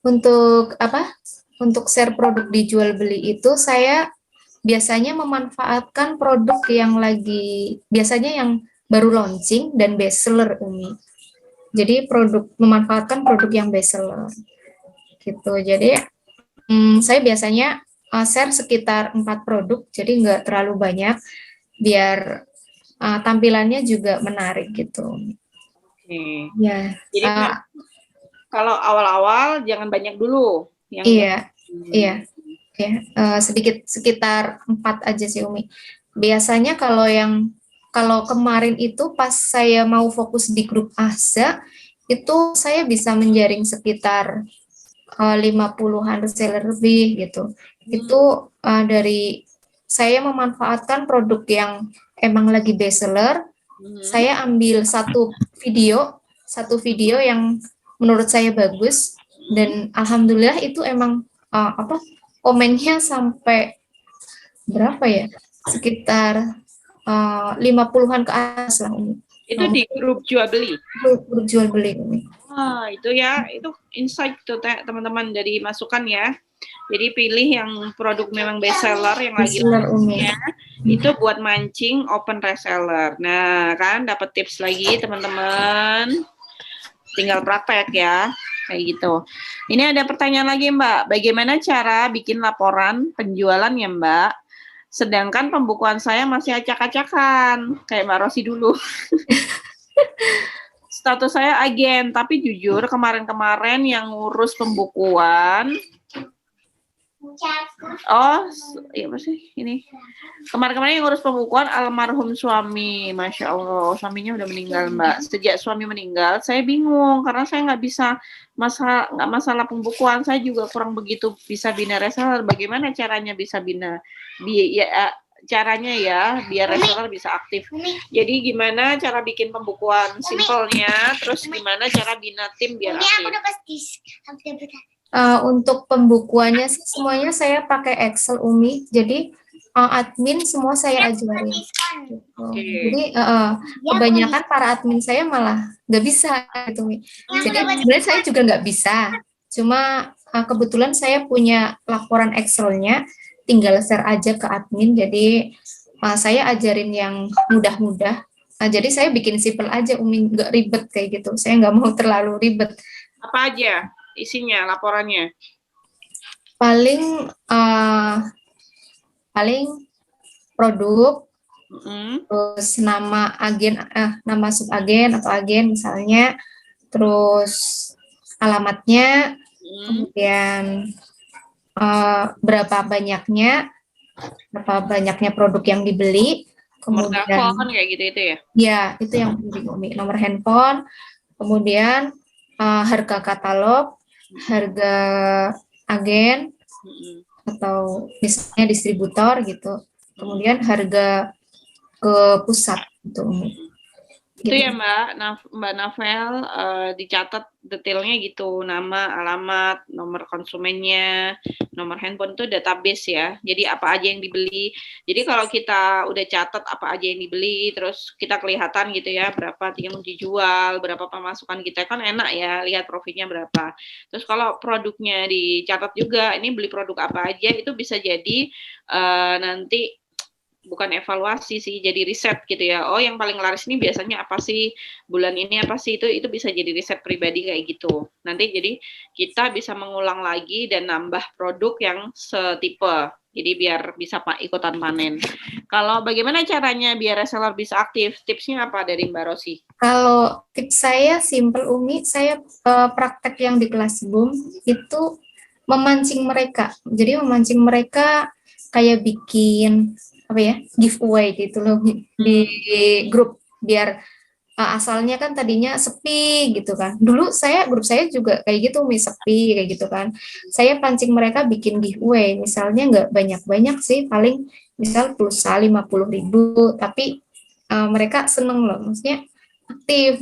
Untuk apa? Untuk share produk dijual beli itu saya biasanya memanfaatkan produk yang biasanya yang baru launching dan best seller Umi. Jadi memanfaatkan produk yang best seller gitu. Jadi saya biasanya share sekitar 4 produk, jadi nggak terlalu banyak, biar tampilannya juga menarik gitu. Oke. Ya. Jadi kalau awal-awal jangan banyak dulu. Iya. Sedikit sekitar 4 aja sih Umi. Biasanya kalau kemarin itu pas saya mau fokus di grup ASA, itu saya bisa menjaring sekitar 50-an reseller lebih gitu. Itu dari saya memanfaatkan produk yang emang lagi best seller, saya ambil satu video yang menurut saya bagus, dan alhamdulillah itu emang komennya sampai berapa ya? Sekitar 50-an ke atas lah Umi. Itu di grup jual beli? Grup jual beli Umi. Itu ya, itu insight tuh teman-teman dari masukan ya. Jadi pilih yang produk memang best seller yang lagi launchnya, itu buat mancing open reseller. Nah, kan dapat tips lagi teman-teman. Tinggal praktek ya, kayak gitu. Ini ada pertanyaan lagi Mbak, bagaimana cara bikin laporan penjualan ya Mbak? Sedangkan pembukuan saya masih acak-acakan, kayak Mbak Rosi dulu. Status saya agen, tapi jujur kemarin-kemarin yang ngurus pembukuan, iya apa sih ini? Kemarin-kemarin yang ngurus pembukuan almarhum suami, Masya Allah, suaminya udah meninggal Mbak. Sejak suami meninggal, saya bingung karena saya nggak bisa masalah pembukuan, saya juga kurang begitu bisa bina reseller. Bagaimana caranya bisa bina? Caranya ya biar reseller bisa aktif. Jadi gimana cara bikin pembukuan simpelnya, terus gimana cara bina tim biar aktif. Untuk pembukuannya sih semuanya saya pakai Excel Umi. Jadi admin semua saya ajarin. Gitu. Jadi kebanyakan para admin saya malah nggak bisa gitu Umi. Jadi sebenarnya saya juga nggak bisa. Cuma kebetulan saya punya laporan Excel-nya, tinggal share aja ke admin. Jadi saya ajarin yang mudah-mudah. Jadi saya bikin simple aja, Umi, nggak ribet kayak gitu. Saya nggak mau terlalu ribet. Apa aja isinya laporannya? Paling paling produk, terus nama agen, nama subagen atau agen misalnya, terus alamatnya, kemudian berapa banyaknya produk yang dibeli, Nomor kemudian telepon kayak gitu itu ya? ya itu yang penting, Umi, nomor handphone, kemudian harga katalog, harga agen atau misalnya distributor gitu, kemudian harga ke pusat gitu, Umi. Itu Gitu. ya Mbak Navel, dicatat detailnya gitu, nama, alamat, nomor konsumennya, nomor handphone itu database ya. Jadi apa aja yang dibeli. Jadi kalau kita udah catat apa aja yang dibeli, terus kita kelihatan gitu ya, berapa yang dijual, berapa pemasukan kita, kan enak ya, lihat profitnya berapa. Terus kalau produknya dicatat juga, ini beli produk apa aja, itu bisa jadi nanti bukan evaluasi sih, jadi riset gitu ya. Oh, yang paling laris ini biasanya apa sih? Bulan ini apa sih? Itu bisa jadi riset pribadi kayak gitu. Nanti jadi kita bisa mengulang lagi dan nambah produk yang setipe. Jadi biar bisa ikutan panen. Kalau bagaimana caranya biar reseller bisa aktif? Tipsnya apa dari Mbak Rosi? Kalau tips saya simple, Umi, saya praktek yang di kelas Boom itu memancing mereka. Jadi memancing mereka kayak bikin apa ya, giveaway gitu loh di grup, biar asalnya kan tadinya sepi gitu kan. Dulu grup saya juga kayak gitu, sepi kayak gitu kan. Saya pancing mereka bikin giveaway, misalnya nggak banyak-banyak sih, paling misal pulsa 50.000, tapi mereka seneng loh, maksudnya aktif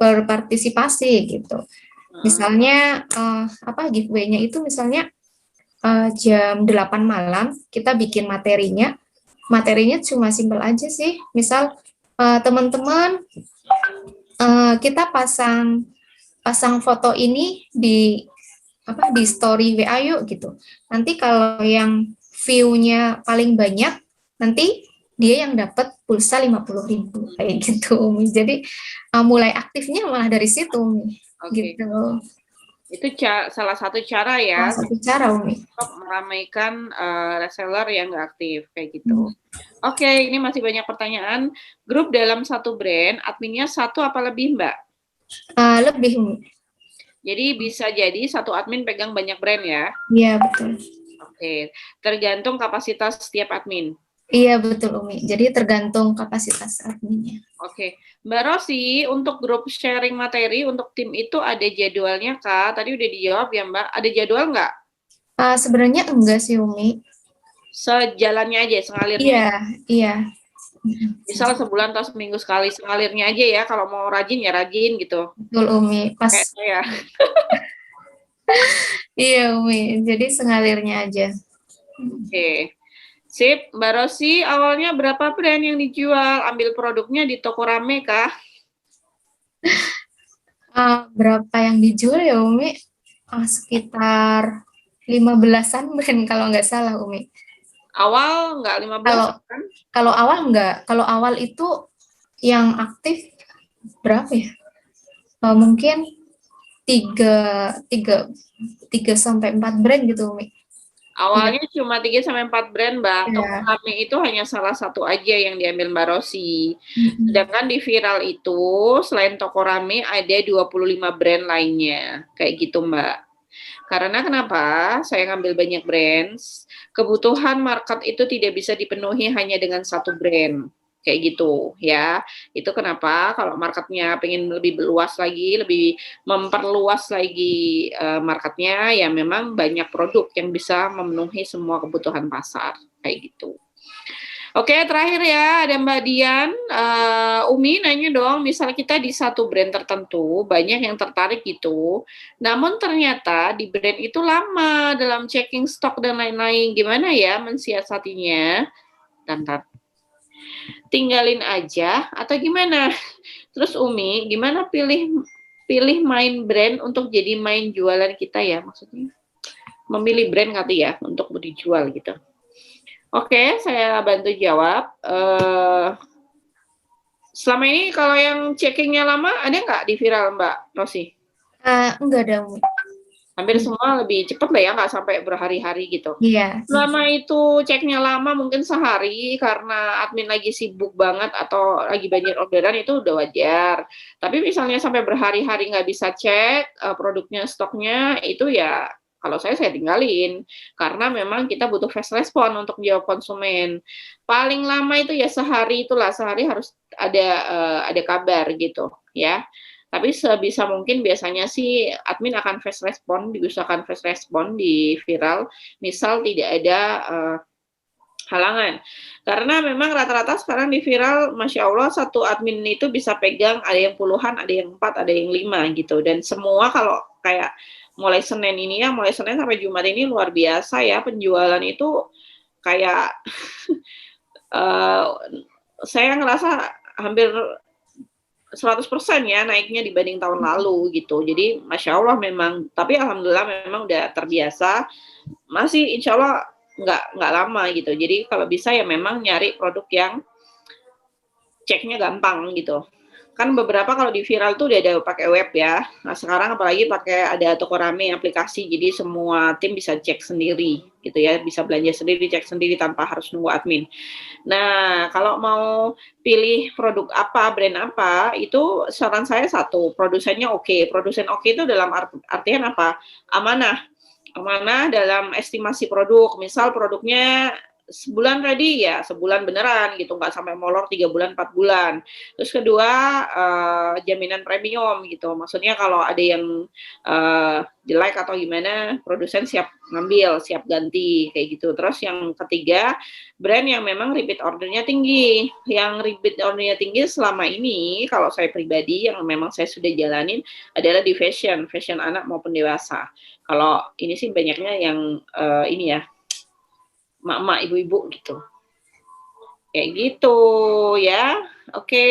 berpartisipasi gitu. Misalnya giveaway-nya itu misalnya jam 8 malam kita bikin materinya. Materinya cuma simpel aja sih. Misal teman-teman kita pasang foto ini di story WA yuk gitu. Nanti kalau yang view-nya paling banyak, nanti dia yang dapat pulsa 50.000 kayak gitu, Umi. Jadi mulai aktifnya malah dari situ, Umi. Gitu. Itu salah satu cara ya. Salah satu cara, Umi. Untuk meramaikan reseller yang nggak aktif kayak gitu. Oke, ini masih banyak pertanyaan. Grup dalam satu brand, adminnya satu apa lebih, Mbak? Lebih, Umi. Jadi bisa jadi satu admin pegang banyak brand ya? Iya, betul. Oke, tergantung kapasitas setiap admin. Iya, betul, Umi. Jadi tergantung kapasitas adminnya. Oke, Mbak Rosi, untuk grup sharing materi untuk tim itu ada jadwalnya, Kak? Tadi udah dijawab ya, Mbak. Ada jadwal nggak? Sebenarnya enggak sih, Umi. Sejalannya aja, sengalirnya. Iya, iya. Misal sebulan atau seminggu sekali, sengalirnya aja ya. Kalau mau rajin ya rajin gitu. Betul, Umi. Pas. Kayak saya. Iya, Umi. Jadi sengalirnya aja. Oke. Sip, Mbak Rosi, awalnya berapa brand yang dijual? Ambil produknya di toko rame kah? Berapa yang dijual ya, Umi? Sekitar 15-an brand kalau nggak salah, Umi. Awal nggak 15 kan? Kalau awal nggak. Kalau awal itu yang aktif berapa ya? Mungkin 3 sampai 4 brand gitu, Umi. Awalnya cuma 3 sampai 4 brand, Mbak. Iya. Toko rame itu hanya salah satu aja yang diambil Mbak Rosi. Sedangkan di viral itu, selain toko rame, ada 25 brand lainnya. Kayak gitu, Mbak. Karena kenapa saya ngambil banyak brand? Kebutuhan market itu tidak bisa dipenuhi hanya dengan satu brand. Kayak gitu ya. Itu kenapa kalau marketnya pengen lebih luas lagi, lebih memperluas lagi marketnya, ya memang banyak produk yang bisa memenuhi semua kebutuhan pasar. Kayak gitu. Oke, terakhir ya, ada Mbak Dian. Umi nanya dong, misal kita di satu brand tertentu, banyak yang tertarik gitu, namun ternyata di brand itu lama dalam checking stok dan lain-lain. Gimana ya mensiasatinya? Tinggalin aja atau gimana? Terus Umi, gimana pilih main brand untuk jadi main jualan kita ya maksudnya? memilih brand kali ya untuk dijual gitu. Oke, saya bantu jawab. Selama ini kalau yang checkingnya lama ada nggak di viral Mbak Rosi? Enggak ada, Umi. Hampir semua lebih cepat lah ya, nggak sampai berhari-hari gitu. Iya. Selama itu ceknya lama mungkin sehari karena admin lagi sibuk banget atau lagi banyak orderan itu udah wajar. Tapi misalnya sampai berhari-hari nggak bisa cek produknya, stoknya, itu ya kalau saya tinggalin. Karena memang kita butuh fast respon untuk jawab konsumen. Paling lama itu ya sehari itulah, sehari harus ada kabar gitu ya. Tapi sebisa mungkin biasanya sih admin akan fast respon, diusahakan fast respon di viral, misal tidak ada halangan. Karena memang rata-rata sekarang di viral, Masya Allah, satu admin itu bisa pegang, ada yang puluhan, ada yang 4, ada yang 5 gitu. Dan semua kalau kayak mulai Senin ini ya, mulai Senin sampai Jumat ini luar biasa ya, penjualan itu kayak saya ngerasa hampir 100% ya naiknya dibanding tahun lalu gitu. Jadi Masya Allah memang, tapi Alhamdulillah memang udah terbiasa, masih insya Allah nggak lama gitu. Jadi kalau bisa ya memang nyari produk yang ceknya gampang gitu. Kan beberapa kalau di viral tuh udah ada pakai web ya. Nah sekarang apalagi pakai ada Tokopedia aplikasi, jadi semua tim bisa cek sendiri gitu ya, bisa belanja sendiri, cek sendiri tanpa harus nunggu admin. Nah kalau mau pilih produk apa, brand apa, itu saran saya satu, produsennya oke. Produsen oke itu dalam artian apa? Amanah. Amanah dalam estimasi produk. Misal produknya sebulan ready ya sebulan beneran gitu, nggak sampai molor 3 bulan 4 bulan. Terus kedua jaminan premium gitu, maksudnya kalau ada yang jelek atau gimana produsen siap ngambil, siap ganti kayak gitu. Terus yang ketiga brand yang memang repeat ordernya tinggi. Yang repeat ordernya tinggi selama ini kalau saya pribadi yang memang saya sudah jalanin adalah di fashion anak maupun dewasa. Kalau ini sih banyaknya yang ini ya mak-mak, ibu-ibu gitu. Kayak gitu ya. Oke.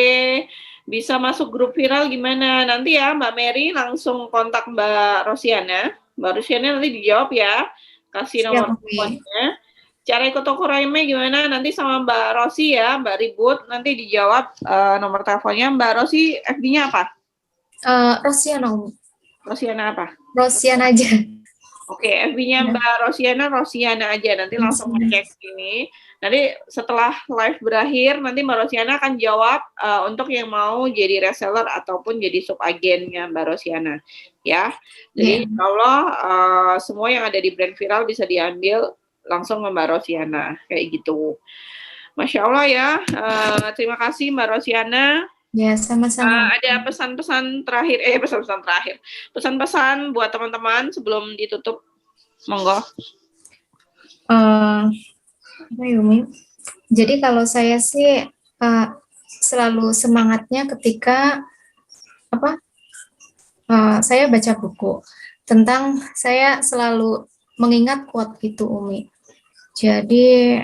Bisa masuk grup viral gimana? Nanti ya Mbak Mary langsung kontak Mbak Rosiana. Mbak Rosiana nanti dijawab ya. Kasih nomor teleponnya. Cara ikut Tokopedia gimana? Nanti sama Mbak Rosi ya, Mbak Ribut. Nanti dijawab nomor teleponnya. Mbak Rosi, FB-nya apa? Rosiana. Rosiana apa? Rosiana aja. Oke, FB-nya Mbak Rosiana aja. Nanti langsung ngecek ini. Nanti setelah live berakhir, nanti Mbak Rosiana akan jawab untuk yang mau jadi reseller ataupun jadi subagennya Mbak Rosiana. Ya, jadi insya Allah semua yang ada di brand viral bisa diambil langsung ke Mbak Rosiana. Kayak gitu. Masya Allah ya. Terima kasih Mbak Rosiana. Ya, sama-sama. Ada pesan-pesan terakhir, pesan-pesan buat teman-teman sebelum ditutup, monggo. Yumi. Jadi kalau saya sih selalu semangatnya ketika saya baca buku tentang, saya selalu mengingat quote gitu Umi. Jadi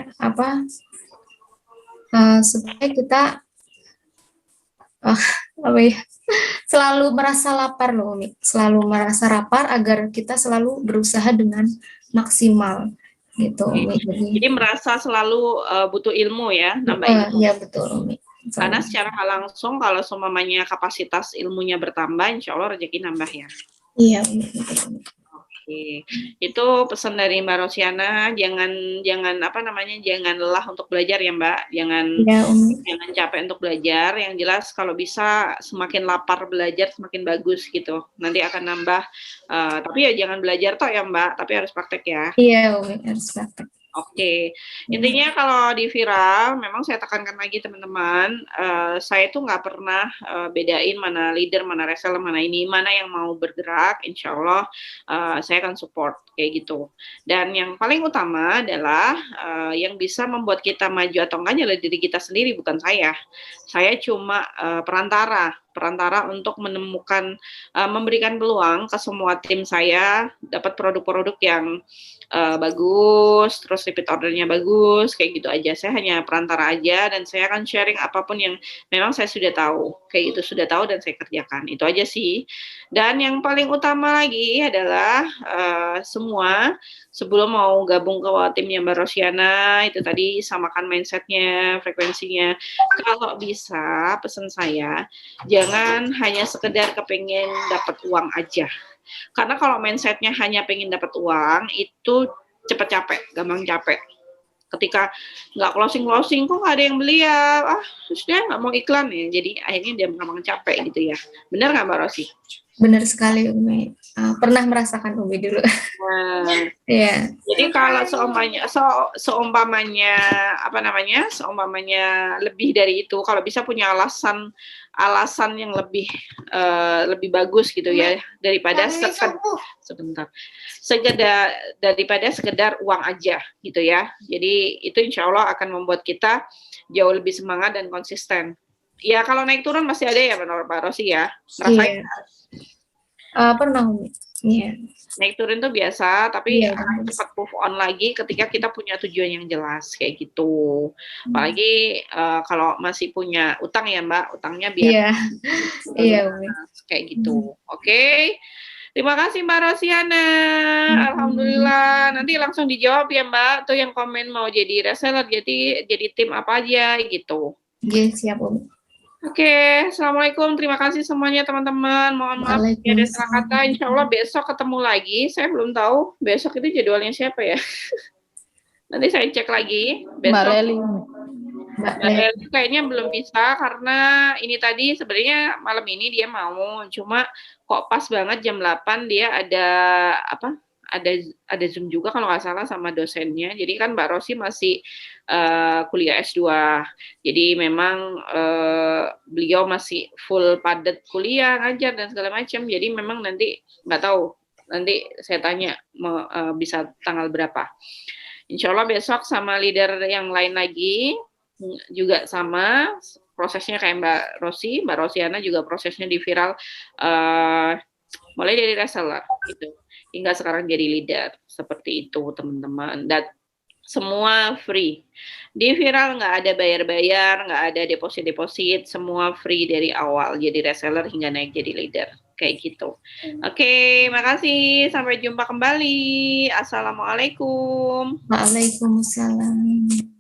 supaya kita selalu merasa lapar loh Umi, selalu merasa lapar agar kita selalu berusaha dengan maksimal gitu Umi. Jadi merasa selalu butuh ilmu ya, nambah ilmu. Iya betul Umi. Karena secara langsung kalau semuanya kapasitas ilmunya bertambah, insya Allah rezeki nambah ya. Iya betul. Oke, itu pesan dari Mbak Rosiana. Jangan jangan lelah untuk belajar ya Mbak. Jangan capek untuk belajar. Yang jelas kalau bisa semakin lapar belajar semakin bagus gitu. Nanti akan nambah. Tapi ya jangan belajar toh ya Mbak. Tapi harus praktek ya. Iya Umi, harus praktek. Oke, intinya kalau di viral, memang saya tekankan lagi teman-teman, saya tuh nggak pernah bedain mana leader, mana reseller, mana yang mau bergerak, insya Allah saya akan support kayak gitu. Dan yang paling utama adalah yang bisa membuat kita maju atau enggaknya adalah diri kita sendiri, bukan saya. Saya cuma perantara untuk menemukan, memberikan peluang ke semua tim saya dapat produk-produk yang bagus, terus repeat ordernya bagus, kayak gitu aja. Saya hanya perantara aja dan saya akan sharing apapun yang memang saya sudah tahu, kayak gitu, sudah tahu dan saya kerjakan, itu aja sih. Dan yang paling utama lagi adalah, semua sebelum mau gabung ke timnya Mbak Rosiana, itu tadi samakan mindset-nya, frekuensinya. Kalau bisa pesan saya, jangan hanya sekedar kepengen dapat uang aja. Karena kalau mindset-nya hanya pengen dapat uang, itu cepat capek, gampang capek. Ketika nggak closing-closing, kok nggak ada yang beli ya? Ah, terus dia nggak mau iklan ya. Jadi akhirnya dia gampang capek gitu ya. Benar nggak Mbak Rosi? Benar sekali Umi. Pernah merasakan Umi dulu. Nah, Iya. jadi kalau seumpamanya apa namanya? Seumpamanya lebih dari itu, kalau bisa punya alasan yang lebih lebih bagus gitu ya daripada sekedar uang aja gitu ya. Jadi itu insya Allah akan membuat kita jauh lebih semangat dan konsisten. Ya kalau naik turun masih ada ya menurut Pak Rosi ya. Ngerasain Iya. Pernah Umi. Iya. naik turun itu biasa, tapi Iya, akan cepat move on lagi ketika kita punya tujuan yang jelas kayak gitu. Apalagi kalau masih punya utang ya Mbak, utangnya biar Iya. Iya Umi. kayak gitu. Oke. Terima kasih Mbak Rosiana. Alhamdulillah. Nanti langsung dijawab ya Mbak. Tuh yang komen mau jadi reseller, jadi tim apa aja gitu. Iya, siap Umi. Oke, Assalamualaikum. Terima kasih semuanya teman-teman. Mohon maaf ya ada salah kata. Insya Allah besok ketemu lagi. Saya belum tahu besok itu jadwalnya siapa ya. Nanti saya cek lagi. Besok Mbak Leli. Mbak Mbak Leli kayaknya belum bisa karena ini tadi sebenarnya malam ini dia mau, cuma kok pas banget jam 8 dia ada apa? Ada Zoom juga kalau nggak salah sama dosennya. Jadi kan Mbak Rosi masih kuliah S2. Jadi memang beliau masih full padat kuliah, ngajar dan segala macam. Jadi memang nanti nggak tahu. Nanti saya tanya bisa tanggal berapa. Insya Allah besok sama leader yang lain lagi juga sama prosesnya kayak Mbak Rosiana juga prosesnya di viral mulai dari reseller gitu hingga sekarang jadi leader seperti itu teman-teman dan semua free di viral nggak ada bayar-bayar nggak ada deposit semua free dari awal jadi reseller hingga naik jadi leader kayak gitu. Oke, makasih sampai jumpa kembali. Assalamualaikum. Waalaikumsalam.